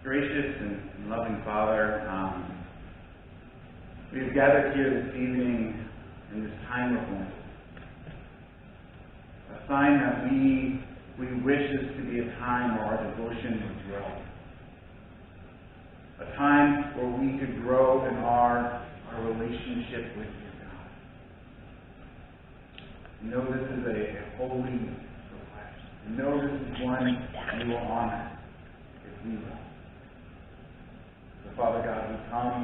Gracious and loving Father, we have gathered here this evening in this time of Lent. A sign that we wish this to be a time where our devotion would grow. A time where we could grow in our relationship with you, God. We know this is a holy request. We know this is one you will honor if we will. So, Father God, we come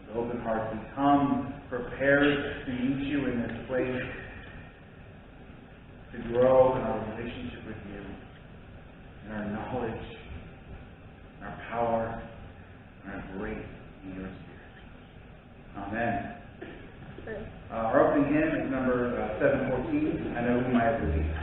with open hearts. We come prepared to meet you in this place, to grow in our relationship with you, in our knowledge, in our power, in our grace in your Spirit. Amen. Our opening hymn is number 714, I Know Whom I Have Believed.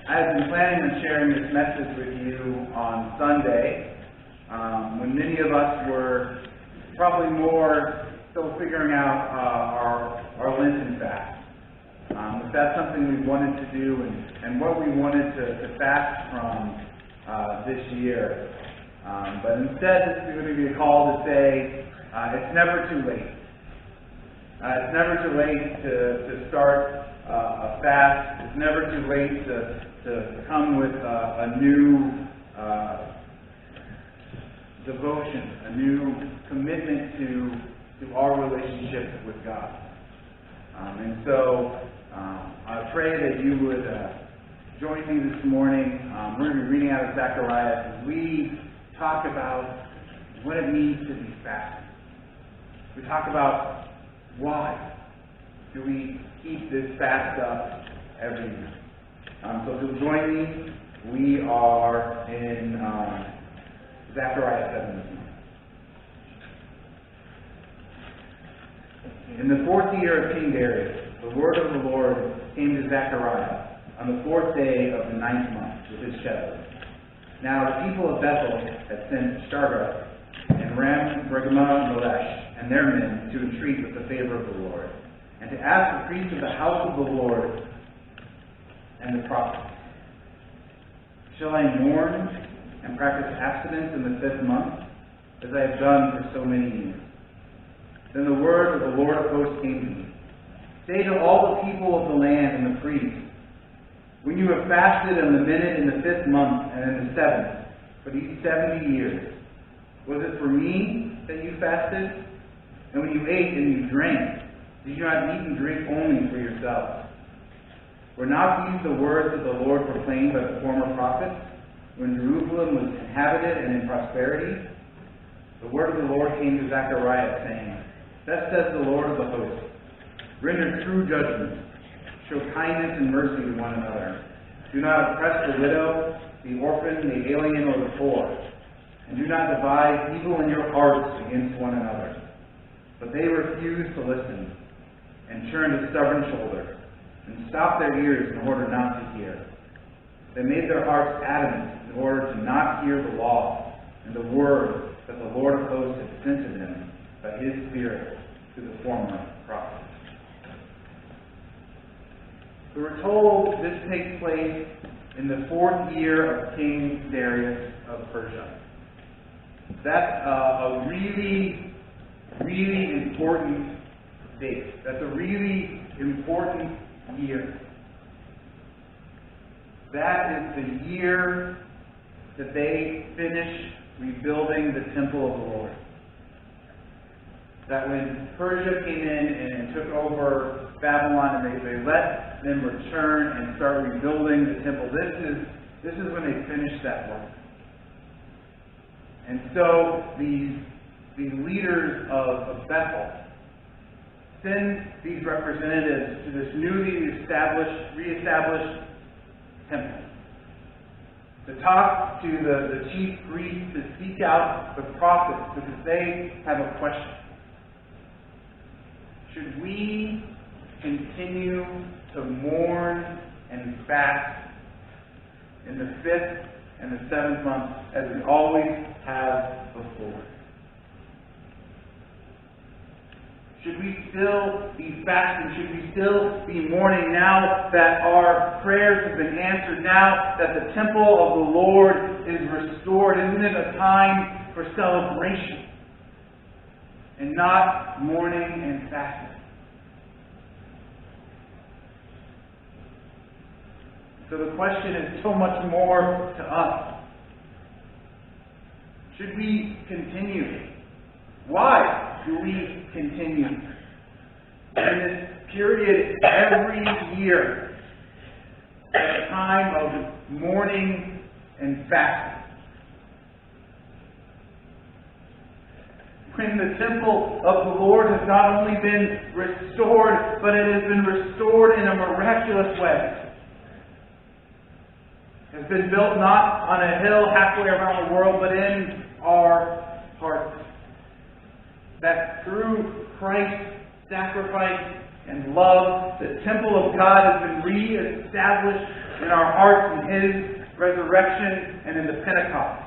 I had been planning on sharing this message with you on Sunday, when many of us were probably more still figuring out our Lenten fast. If that's something we wanted to do and what we wanted to fast from this year. But instead, this is going to be a call to say it's never too late. It's never too late to start a fast. It's never too late to come with a new devotion, a new commitment to our relationship with God. And so I pray that you would join me this morning. We're going to be reading out of Zechariah as we talk about what it means to be fasting. We talk about why do we keep this fast up every year. So if you'll join me, we are in Zechariah 7 this morning. In the 4th year of King Darius, the word of the Lord came to Zechariah on the 4th day of the 9th month with his shepherd. Now the people of Bethel had sent Shargah and Ram-Regamamelech and their men to entreat with the favor of the Lord, and to ask the priests of the house of the Lord and the prophets, shall I mourn and practice abstinence in the 5th month, as I have done for so many years? Then the word of the Lord of hosts came to me. Say to all the people of the land and the priests, when you have fasted and lamented in the 5th month and in the 7th, for these 70 years, was it for me that you fasted? And when you ate and you drank, did you not eat and drink only for yourselves? Were not these the words that the Lord proclaimed by the former prophets, when Jerusalem was inhabited and in prosperity? The word of the Lord came to Zechariah, saying, Thus says the Lord of the hosts, render true judgment, show kindness and mercy to one another. Do not oppress the widow, the orphan, the alien, or the poor, and do not devise evil in your hearts against one another. But they refused to listen, and turned a stubborn shoulder, and stopped their ears in order not to hear. They made their hearts adamant in order to not hear the law and the word that the Lord of hosts had sent to them by his Spirit to the former prophets. So we're told this takes place in the 4th year of King Darius of Persia. That's a really, really important date. That's a really important year. That is the year that they finish rebuilding the temple of the Lord. That when Persia came in and took over Babylon, and they let them return and start rebuilding the temple. This is when they finished that work. And so these leaders of Bethel send these representatives to this newly reestablished temple to talk to the chief priests, to seek out the prophets, because they have a question. Should we continue to mourn and fast in the 5th and the 7th month as we always have before? Should we still be fasting? Should we still be mourning now that our prayers have been answered? Now that the temple of the Lord is restored? Isn't it a time for celebration and not mourning and fasting? So the question is so much more to us. Should we continue? Why do we continue? In this period every year, a time of mourning and fasting. When the temple of the Lord has not only been restored, but it has been restored in a miraculous way. Has been built not on a hill halfway around the world, but in our hearts. That through Christ's sacrifice and love, the temple of God has been re-established in our hearts in His resurrection and in the Pentecost.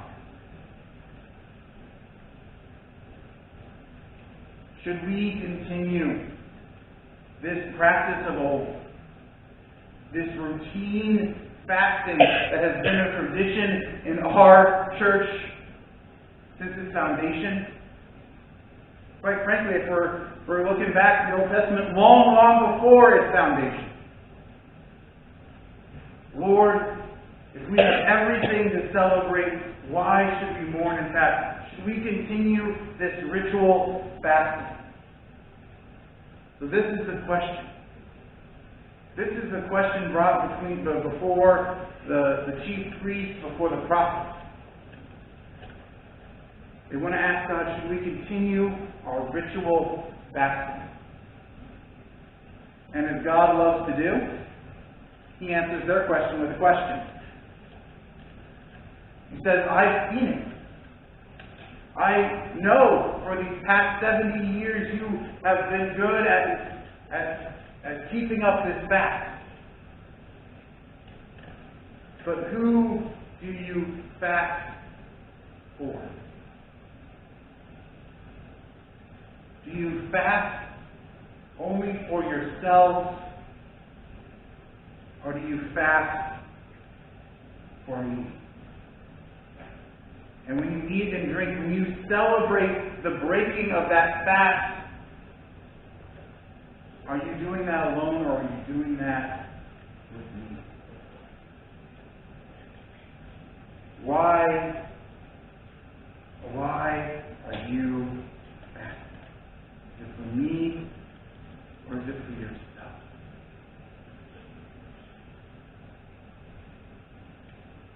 Should we continue this practice of old, this routine fasting that has been a tradition in our church since its foundation? Quite frankly, if we're looking back to the Old Testament, long before its foundation. Lord, if we have everything to celebrate, why should we mourn and fast? Should we continue this ritual fasting? So this is the question. This is the question brought before the chief priests, before the prophets. They want to ask God, should we continue our ritual fasting? And as God loves to do, He answers their question with a question. He says, I've seen it. I know for these past 70 years you have been good at keeping up this fast. But who do you fast for? Do you fast only for yourselves? Or do you fast for me? And when you eat and drink, when you celebrate the breaking of that fast, are you doing that alone or are you doing that with me? Why are you fasting? Is it for me or is it for yourself?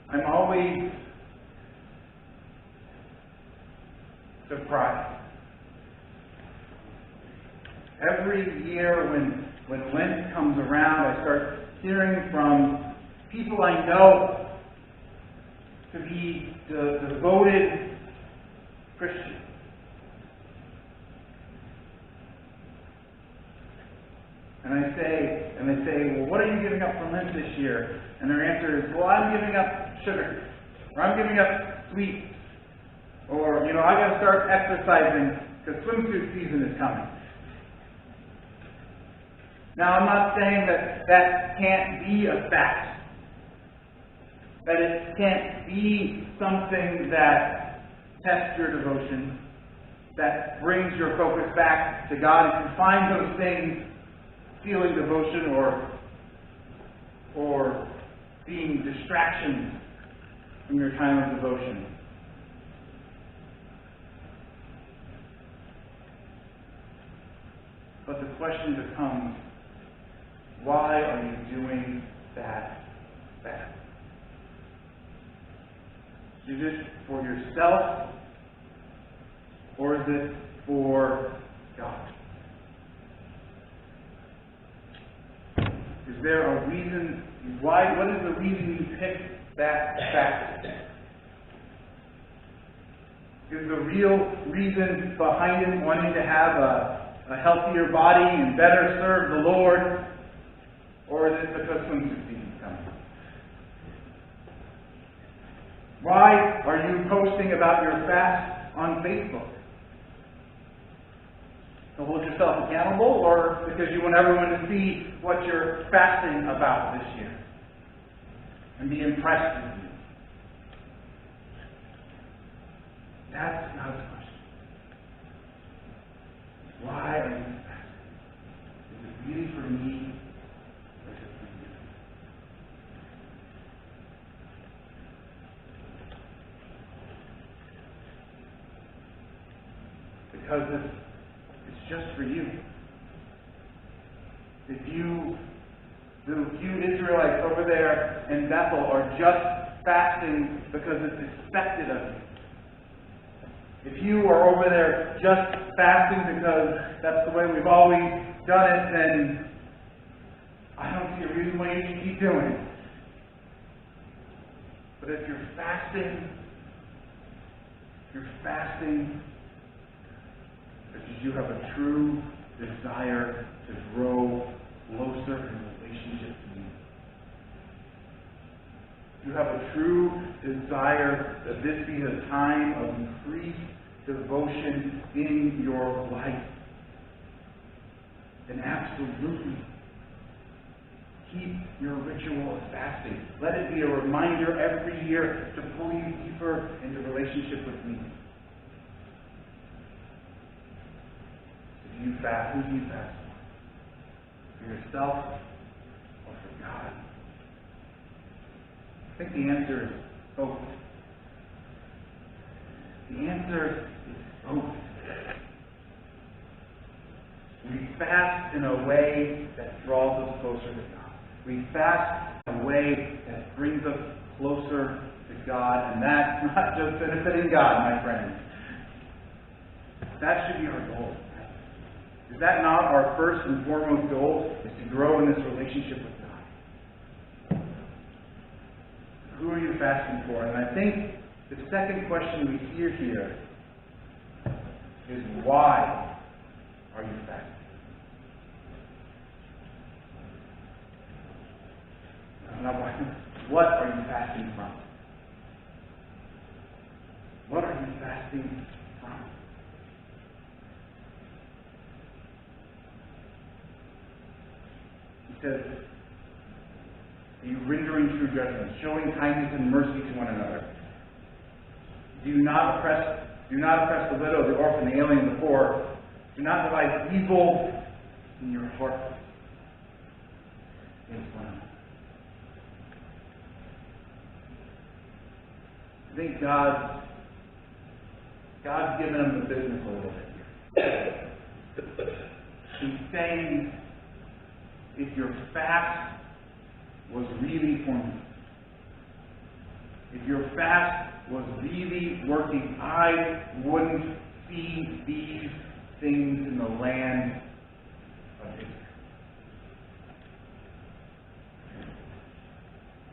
I'm always surprised. Every year when Lent comes around, I start hearing from people I know to be the devoted Christians. And they say, well, what are you giving up for Lent this year? And their answer is, well, I'm giving up sugar, or I'm giving up sweets, or, I got to start exercising because swimsuit season is coming. Now, I'm not saying that can't be a fast, that it can't be something that tests your devotion, that brings your focus back to God. If you find those things stealing devotion or being distractions from your time of devotion. But the question becomes, why are you doing that fast? Is it for yourself or is it for God? Is there a reason? What is the reason you picked that fast? Is the real reason behind it wanting to have a healthier body and better serve the Lord? Or is it because swimsuit season is coming? Why are you posting about your fast on Facebook? To hold yourself accountable, or because you want everyone to see what you're fasting about this year and be impressed with you? That's God's question. Why are you fasting? Is it really for me or is it for you? Because it's just for you. If the few Israelites over there in Bethel are just fasting because it's expected of you. If you are over there just fasting because that's the way we've always done it, then I don't see a reason why you should keep doing it. But if you're fasting because you have a true desire to grow closer in relationship to me. You have a true desire that this be a time of increased devotion in your life. Then absolutely keep your ritual of fasting. Let it be a reminder every year to pull you deeper into relationship with me. Do you fast? Who do you fast for? For yourself or for God? I think the answer is both. The answer is both. We fast in a way that draws us closer to God. We fast in a way that brings us closer to God, and that's not just benefiting God, my friends. That should be our goal. Is that not our first and foremost goal? Is to grow in this relationship with God. Who are you fasting for? And I think the second question we hear here why are you fasting? What are you fasting from? What are you fasting from? He says, are you rendering true judgment, showing kindness and mercy to one another? Do not oppress the widow, the orphan, the alien, the poor. Do not devise evil in your heart against one another. I think God's given him the business a little bit here. He's saying, if your fast was really for me, if your fast was really working, I wouldn't see these things in the land of Israel.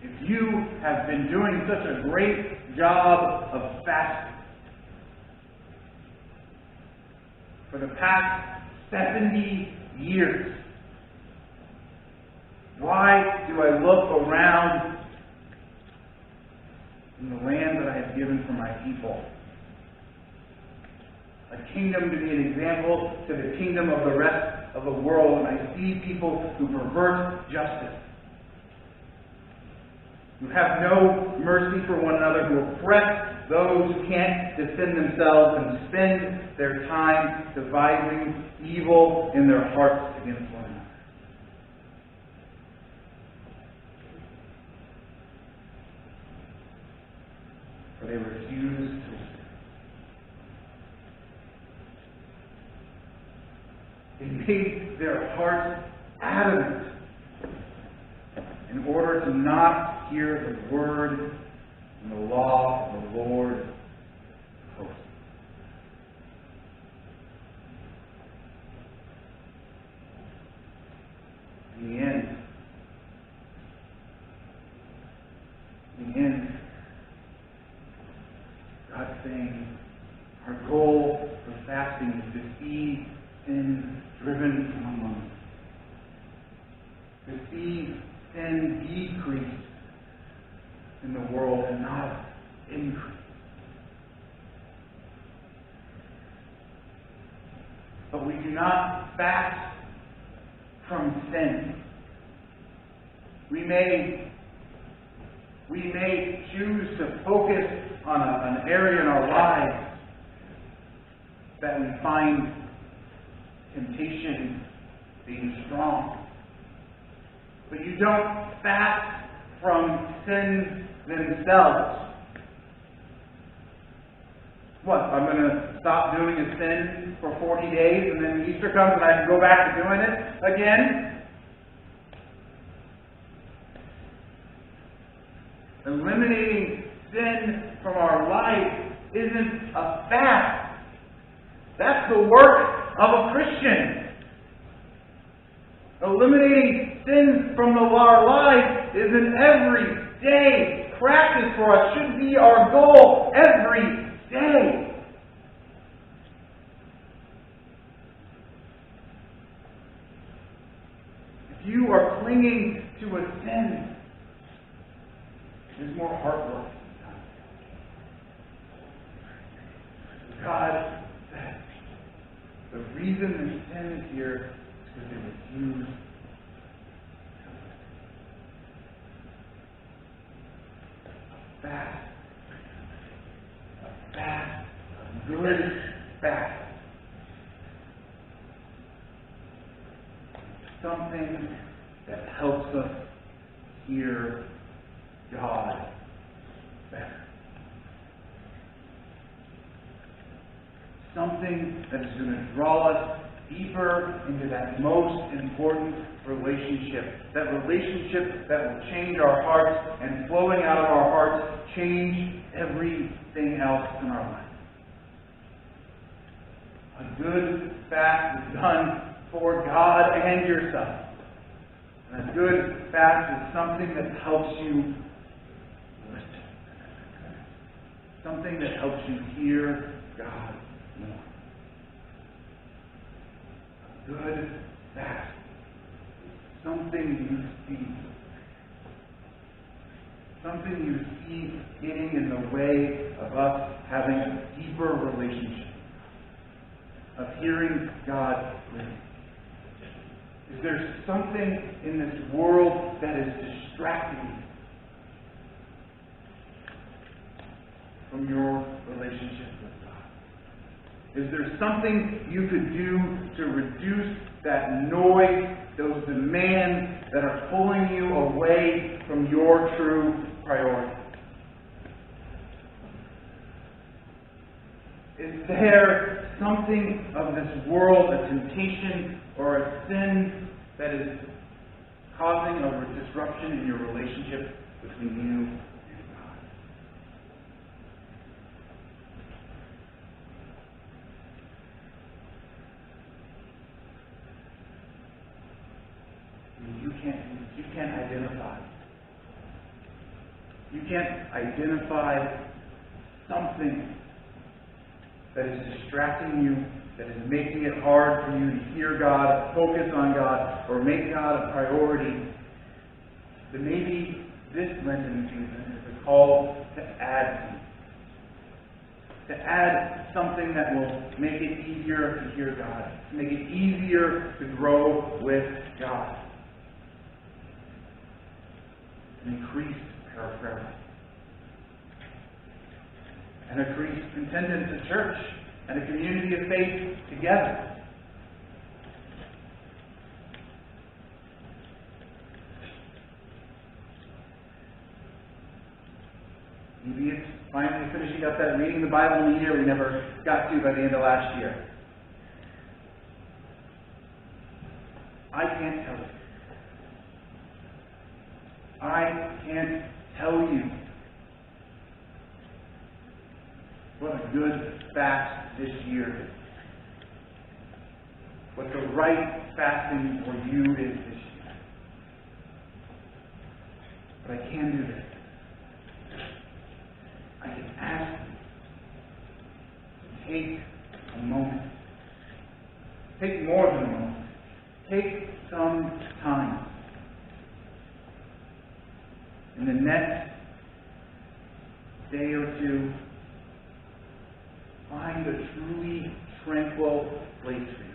If you have been doing such a great job of fasting for the past 70 years, why do I look around in the land that I have given for my people? A kingdom to be an example to the kingdom of the rest of the world, and I see people who pervert justice, who have no mercy for one another, who oppress those who can't defend themselves, and spend their time devising evil in their hearts against one another. For they refuse to listen. They made their hearts adamant in order to not hear the word and the law of the Lord of hosts. In the end, God's saying our goal for fasting is to see sin driven from among us, to see sin decrease in the world and not increase. But we do not fast from sin. We may choose to focus on an area in our lives that we find temptation being strong. But you don't fast from sins themselves. What? I'm going to stop doing a sin for 40 days and then Easter comes and I can go back to doing it again? Eliminating sin from our life isn't a fast. That's the work of a Christian. Eliminating sin from our life is an everyday practice for us. Should be our goal every day. If you are clinging to a sin, there's more hard work. God said the reason the sin is here is because they refuse. A good fast. Something that helps us hear God better. Something that is going to draw us deeper into that most important relationship. That relationship that will change our hearts, and flowing out of our hearts, change everything else in our life. A good fast is done for God and yourself. And a good fast is something that helps you listen. Something that helps you hear God more. good fast. Something you see. Something you see getting in the way of us having a deeper relationship, of hearing God clearly. Is there something in this world that is distracting you from your relationship with God? Is there something you could do to reduce that noise, those demands that are pulling you away from your true priority? Is there something of this world, a temptation or a sin that is causing a disruption in your relationship between you and God? You can't identify. You can't identify something that is distracting you, that is making it hard for you to hear God, focus on God, or make God a priority. Then maybe this Lenten season is a call to add something. To add something that will make it easier to hear God, to make it easier to grow with God. An increased prayer life. An increased attendance at church and a community of faith together. Maybe it's finally finishing up that reading the Bible in a year we never got to by the end of last year. I can't tell you. I can't tell you what a good fast this year is. What the right fasting for you is this year. But I can do this. I can ask you to take a moment. Take more than a moment. Take some time. In the next day or two, find a truly tranquil place for you.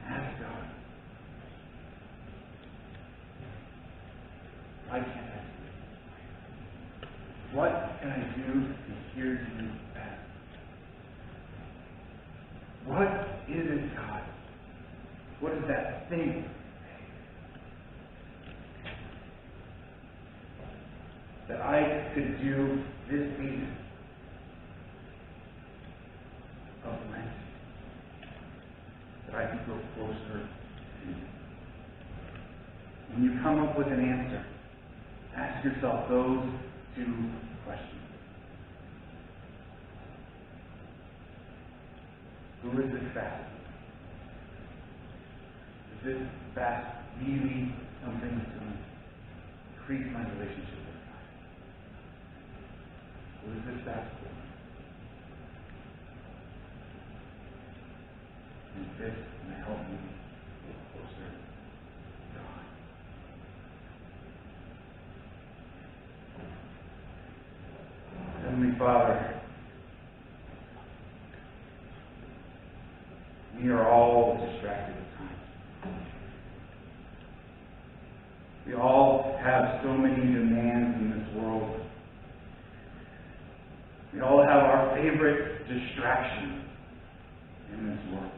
Ask God. I can't ask you. What can I do to hear you better? What is it, God? What is that thing that I could do this season of Lent, that I could grow closer to you? When you come up with an answer, ask yourself those two questions. Who is this fast? Is this fast really something that's going to increase my relationship with God? What is this fast for? And is this going to help me get closer to God? Heavenly Father, we are all distracted at times. We all have so many demands in this world. We all have our favorite distraction in this world.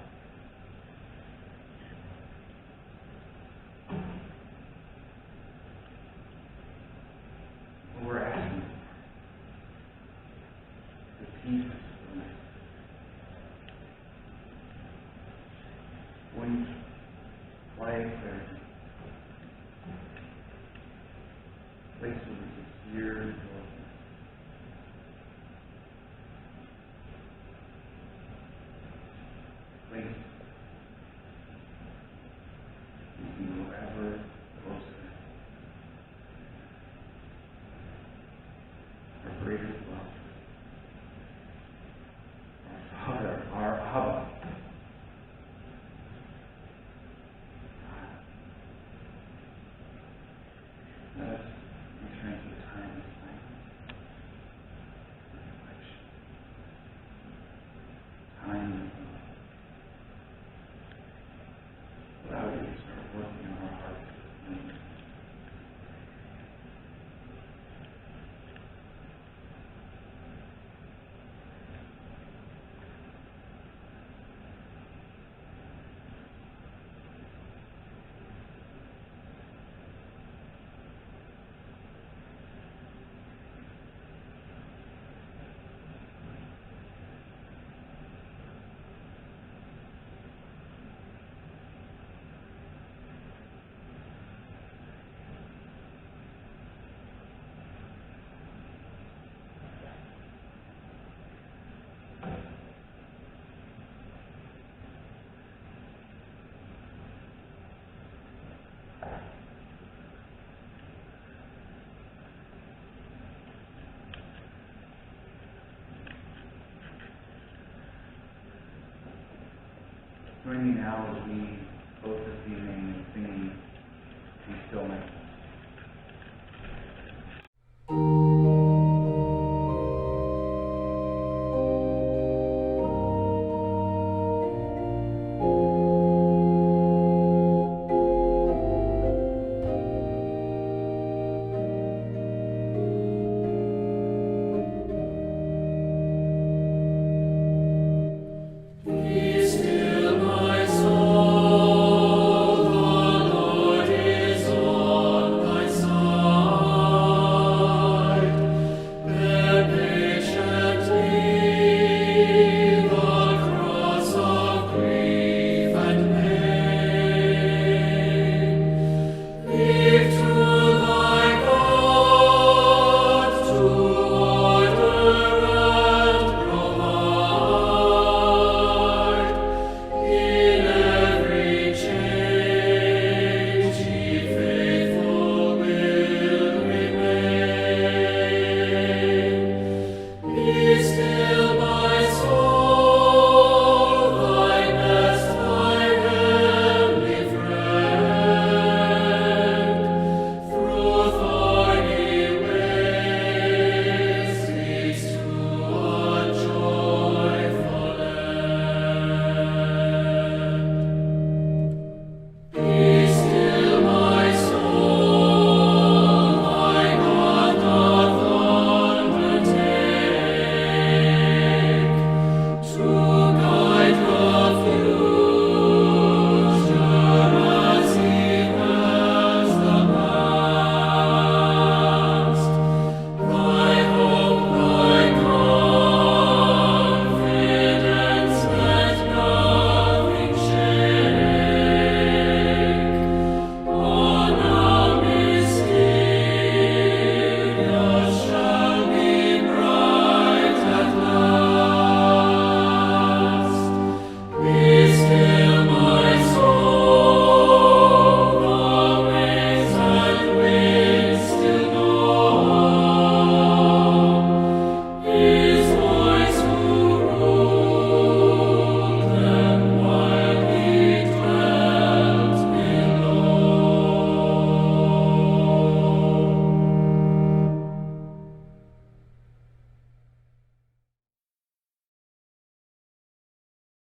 What we're asking for is peace. One quiet prayer. Place where we can hear your voice. Place we can go ever closer. Our greatest love. join me now as we close this evening and singing Be Still Next.